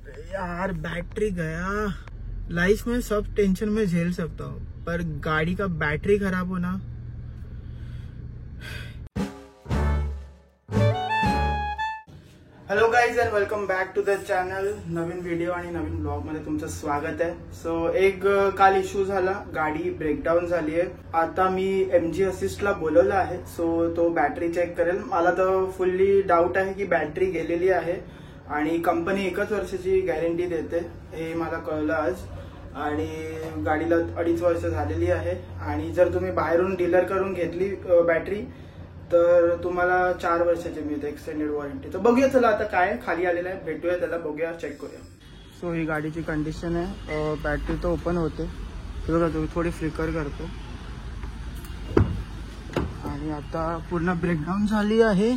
यार बैटरी गया। लाइफ में सब टेंशन में झेल सकता हूँ, पर गाड़ी का बैटरी खराब होना। Hello guys and welcome back to the channel. नवीन व्हिडिओ आणि नवीन ब्लॉग मध्ये तुमचं स्वागत आहे। सो एक काल इश्यू झाला, गाडी ब्रेकडाऊन झाली आहे। आता मी MG असिस्टला बोलवलं आहे, सो तो बॅटरी चेक करेल। मला तर फुल्ली डाऊट आहे की बॅटरी गेलेली आहे आणि कंपनी 1 वर्षाची गॅरंटी देते, हे मला कळलं आज। आणि गाडीला 2.5 वर्ष झालेली आहे आणि जर तुम्ही बाहेरून डीलर करून घेतली बॅटरी तर तुम्हाला 4 वर्षाची मिळते एक्सटेंडेड वॉरंटी। तर बघूया, चला आता काय खाली आलेलं आहे, भेटूया त्याला, बघूया, चेक करूया। सो ही गाडीची कंडिशन आहे, बॅटरी तो ओपन होते, बघा तुम्ही, थोडी फ्लिकर करतो आणि आता पूर्ण ब्रेकडाऊन झाली आहे।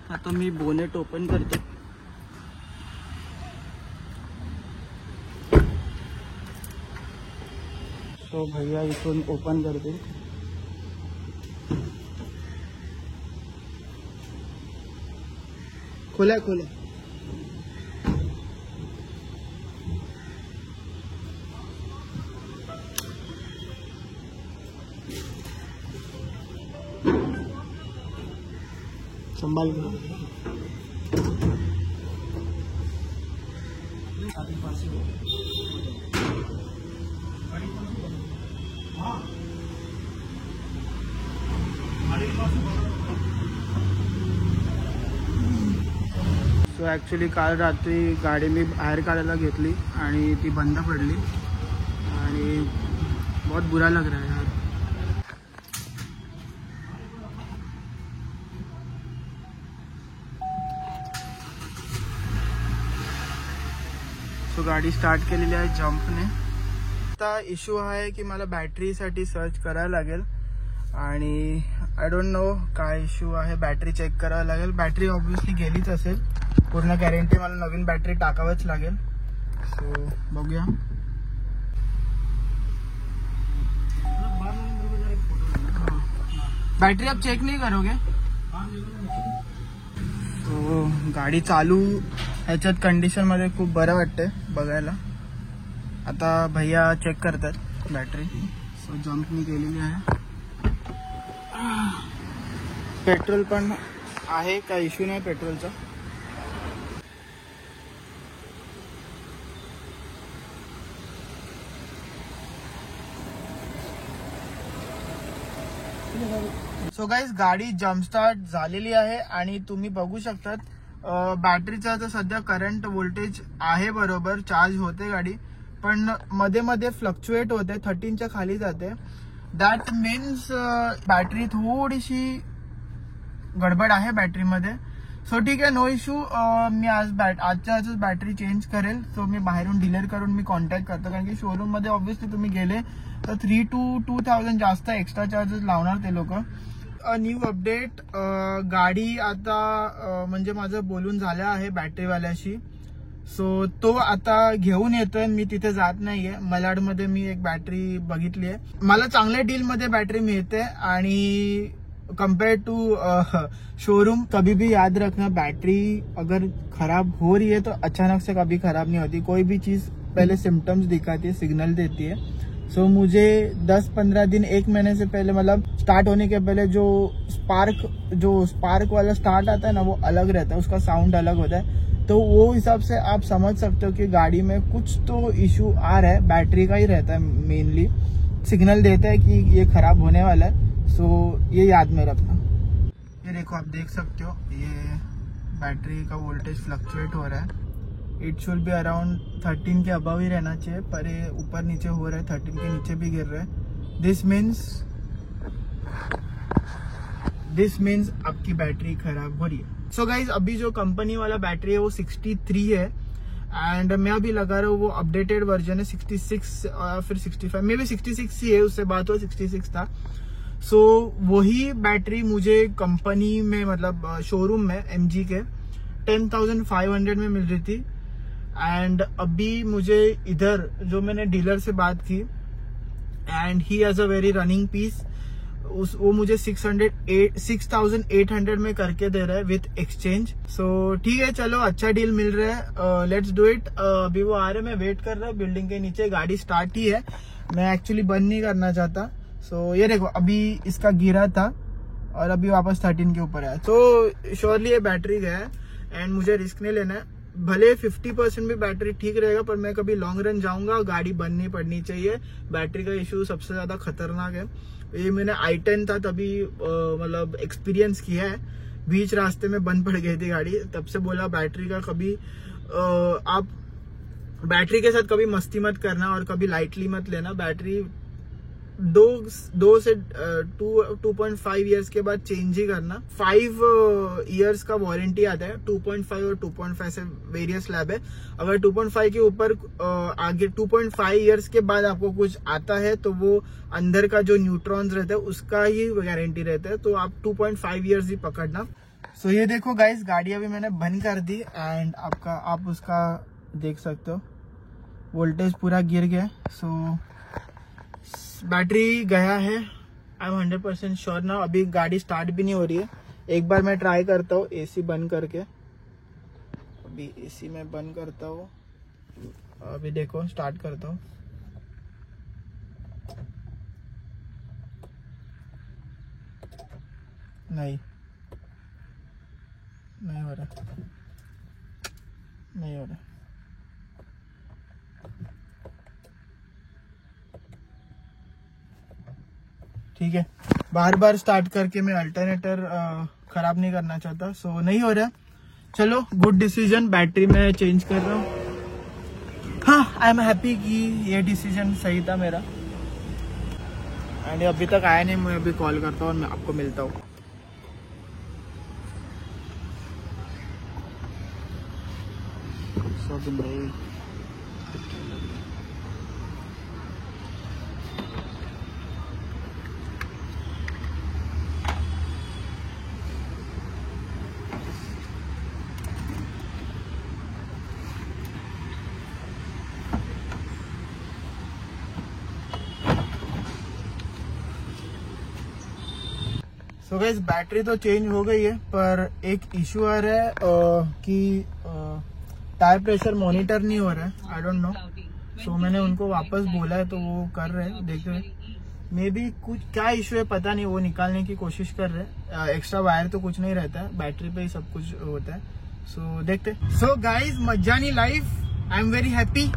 आता मी बोनेट ओपन करते। तो भैया इथून ओपन करते। खोला खोला, संभाल सो ॲक्च्युली काल रात्री गाडी मी बाहेर काढायला घेतली आणि ती बंद पडली आणि बहुत बुरा लग रहा है यार। सो गाडी स्टार्ट केलेली आहे जंपने। आता इश्यू आहे की मला बॅटरीसाठी सर्च करायला लागेल आणि आय डोंट नो काय इश्यू आहे, बॅटरी चेक करावं लागेल। बॅटरी ऑब्व्हियसली गेलीच असेल, पूर्ण गॅरंटी, मला नवीन बॅटरी टाकावंच लागेल। सो बघूया। बैटरी आप चेक नहीं करोगे? तो गाडी चालू ह्याच्यात कंडिशन मध्ये खूप बरं वाटतंय बघायला। आता भैया चेक करतात बॅटरी। सो जंपनी केलेली आहे, पेट्रोल पण आहे, काय इश्यू नाही पेट्रोलचा। सो गाईज गाडी जम्प स्टार्ट झालेली आहे आणि तुम्ही बघू शकतात बॅटरीचा तर सध्या करंट व्होल्टेज आहे बरोबर, चार्ज होते गाडी, पण मध्ये मध्ये फ्लक्च्युएट होते, 13च्या खाली जाते। दॅट मीन्स बॅटरी थोडीशी गडबड आहे बॅटरीमध्ये। सो ठीक आहे, नो इश्यू। मी आजच्या आजच बॅटरी चेंज करेल। सो मी बाहेरून डीलर करून मी कॉन्टॅक्ट करतो, कारण की शोरूम मध्ये ऑब्व्हियसली तुम्ही गेले तर 3 to 2,000 जास्त एक्स्ट्रा चार्जेस लावणार ते लोक। न्यू अपडेट, गाडी आता म्हणजे माझं बोलून झालं आहे बॅटरीवाल्याशी। सो तो आता घेऊन येतोय, मी तिथे जात नाहीये। मलाडमध्ये मी एक बॅटरी बघितली आहे, मला चांगल्या डील मध्ये बॅटरी मिळते आणि कंपेयर टू शोरूम। कभी भी याद रखना, बैटरी अगर खराब हो रही है तो अचानक से कभी खराब नहीं होती, कोई भी चीज पहले सिम्टम्स दिखाती है, सिग्नल देती है। सो मुझे 10-15 दिन, 1 महीने से पहले, मतलब स्टार्ट होने के पहले जो स्पार्क वाला स्टार्ट आता है ना, वो अलग रहता है, उसका साउंड अलग होता है। तो वो हिसाब से आप समझ सकते हो कि गाड़ी में कुछ तो इश्यू आ रहा है, बैटरी का ही रहता है मेनली, सिग्नल देता है कि ये खराब होने वाला है। सो ये याद में रखना। ये देखो, आप देख सकते हो, ये बैटरी का वोल्टेज फ्लक्चुएट हो रहा है। इट शुड बी अराउंड 13 के अबव ही रहना चाहिए, पर ये ऊपर नीचे हो रहा है, 13 के नीचे भी गिर रहा है। दिस मीन्स आपकी बैटरी खराब हो रही है। सो गाइज, अभी जो कंपनी वाला बैटरी है वो 63 है एंड मैं अभी लगा रहा हूँ वो अपडेटेड वर्जन है 66 फिर 65, मे भी 66 ही है, उससे बात हुआ 66 था। सो वही बैटरी मुझे कंपनी में, मतलब शोरूम में MG के 10,500 में मिल रही थी। एंड अभी मुझे इधर जो मैंने डीलर से बात की and he has a very running piece, वो मुझे 6,800 में करके दे रहा है विथ एक्सचेंज। सो ठीक है, चलो अच्छा डील मिल रहा है, लेट्स डू इट। अभी वो आ रहे, मैं वेट कर रहा हूँ बिल्डिंग के नीचे। गाड़ी स्टार्ट ही है, मैं एक्चुअली बंद नहीं करना चाहता। सो ये देखो, अभी इसका गिरा था और अभी वापस 13 के ऊपर है। तो श्योरली ये बैटरी गया है एंड मुझे रिस्क नहीं लेना है। भले 50% भी बैटरी ठीक रहेगा, पर मैं कभी लॉन्ग रन जाऊंगा, गाड़ी बंद नहीं पड़नी चाहिए। बैटरी का इशू सबसे ज्यादा खतरनाक है। ये मैंने i10 था तभी मतलब एक्सपीरियंस किया है। बीच रास्ते में बंद पड़ गई थी गाड़ी, तब से बोला बैटरी का कभी आप बैटरी के साथ कभी मस्ती मत करना और कभी लाइटली मत लेना। बैटरी 2 से 2.5 ईयर्स के बाद चेंज ही करना। 5 ईयर्स का वारंटी आता है। 2.5 और 2.5 से वेरियस लैब है। अगर 2.5 के ऊपर आगे 2.5 ईयर्स के बाद आपको कुछ आता है तो वो अंदर का जो न्यूट्रॉन्स रहता है उसका ही गारंटी रहता है। तो आप 2.5 ईयर्स ही पकड़ना। सो ये देखो गाइस, गाड़ी अभी मैंने बंद कर दी एंड आप उसका देख सकते हो, वोल्टेज पूरा गिर गया। सो बैटरी गया है, आई एम 100% श्योर ना। अभी गाड़ी स्टार्ट भी नहीं हो रही है। एक बार मैं ट्राई करता हूँ एसी बंद करके। अभी एसी में बंद करता हूँ, अभी देखो स्टार्ट करता हूँ। नहीं हो रहा, नहीं हो रहा। ठीक है, बार बार स्टार्ट करके मैं अल्टरनेटर खराब नहीं करना चाहता। सो नहीं हो रहा। चलो, गुड डिसीजन, बैटरी में चेंज कर रहा हूँ। हाँ, आई एम हैप्पी कि ये डिसीजन सही था मेरा। एंड अभी तक आया नहीं, मैं अभी कॉल करता हूँ और मैं आपको मिलता हूँ। सो गाइस, बैटरी तो चेंज हो गई है, पर एक इशू आ रहा है कि टायर प्रेशर मॉनिटर नहीं हो रहा है। I don't know. सो मैंने उनको वापस बोला है तो वो कर रहे हैं, देख रहे हैं। मे बी कुछ क्या इशू है पता नहीं, वो निकालने की कोशिश कर रहे हैं। एक्स्ट्रा वायर तो कुछ नहीं रहता है, बैटरी पे ही सब कुछ होता है। सो देखते। सो गाइस, मजानी life, I am very happy.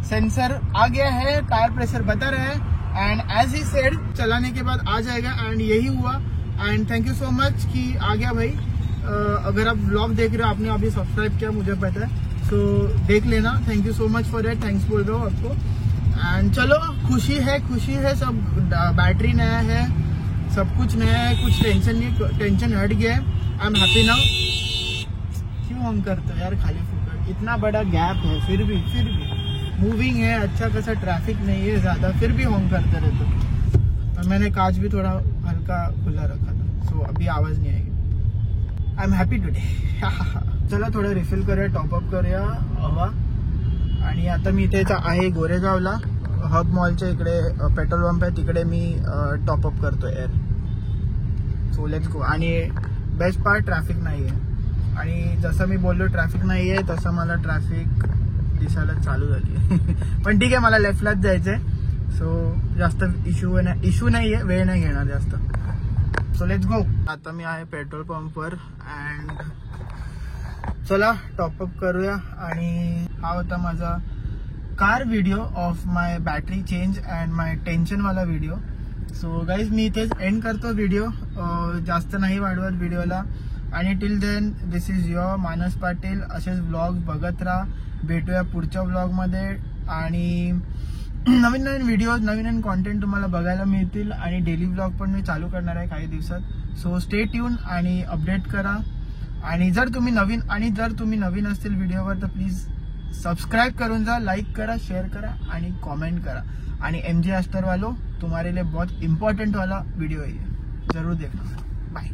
Sensor आ गया है, टायर प्रेशर बता रहा है एंड एज ही सेड चलाने के बाद आ जाएगा। एंड यही हुआ। And thank you so much कि आ गया भाई। अगर आप व्लॉग देख रहे हो, आपने अभी सब्सक्राइब किया, मुझे पता है। सो देख लेना। Thank you so much for that, thanks बोल रहा हूँ आपको। एंड चलो, खुशी है सब। बैटरी नया है, सब कुछ नया है, कुछ टेंशन नहीं, टेंशन हट गया है। I am happy now. क्यों हम करते हो यार खाली फुकट? इतना बड़ा गैप है, फिर भी मूविंग है, अच्छा खासा ट्रैफिक नहीं है ज्यादा, फिर भी होम करते रहते। और मैंने कांच भी थोड़ा हल्का खुला रखा था, सो अभी आवाज नहीं आएगी। I am happy today. चला, थोडं रिफिल करूया, टॉपअप करूया हवा. आणि आता मी इथे आहे गोरेगावला, हब मॉलच्या इकडे पेट्रोल पंप आहे, तिकडे मी टॉपअप करतो एअर. सो लेट्स गो. आणि बेस्ट पार्ट, ट्रॅफिक नाही आहे. आणि जसं मी बोललो ट्रॅफिक नाही आहे, तसं मला ट्रॅफिक दिसायला चालू झाली आहे. पण ठीक आहे, मला लेफ्टलाच जायचंय. सो जास्त इश्यू नाही आहे, वेळ नाही घेणार जास्त. So let's go. आता मी आहे पेट्रोल पंपवर अँड चला टॉपअप करूया. आणि हा होता माझा car video of my battery change and my tension वाला व्हिडिओ. सो गाईज, मी इथेच एंड करतो व्हिडिओ, जास्त नाही वाढवत व्हिडिओला. आणि till then, this is your Manas Patil. असेच व्लॉग बघत राहा. भेटूया पुढच्या व्लॉगमध्ये आणि नवीन नवीन व्हिडिओ, नवीन नवीन कॉन्टेंट तुम्हाला बघायला मिळतील. आणि डेली व्लॉग पण मी चालू करणार आहे काही दिवसात. सो स्टे ट्यून आणि अपडेट करा. आणि जर तुम्ही नवीन असतील व्हिडिओवर तर प्लीज सब्सक्राइब करून जा, लाइक करा, शेयर करा आणि कमेंट करा. आणि MJ अस्टर वालों, तुम्हारे लिए बहुत इंपॉर्टेंट वाला वीडियो है ये, जरूर देखना. बाय.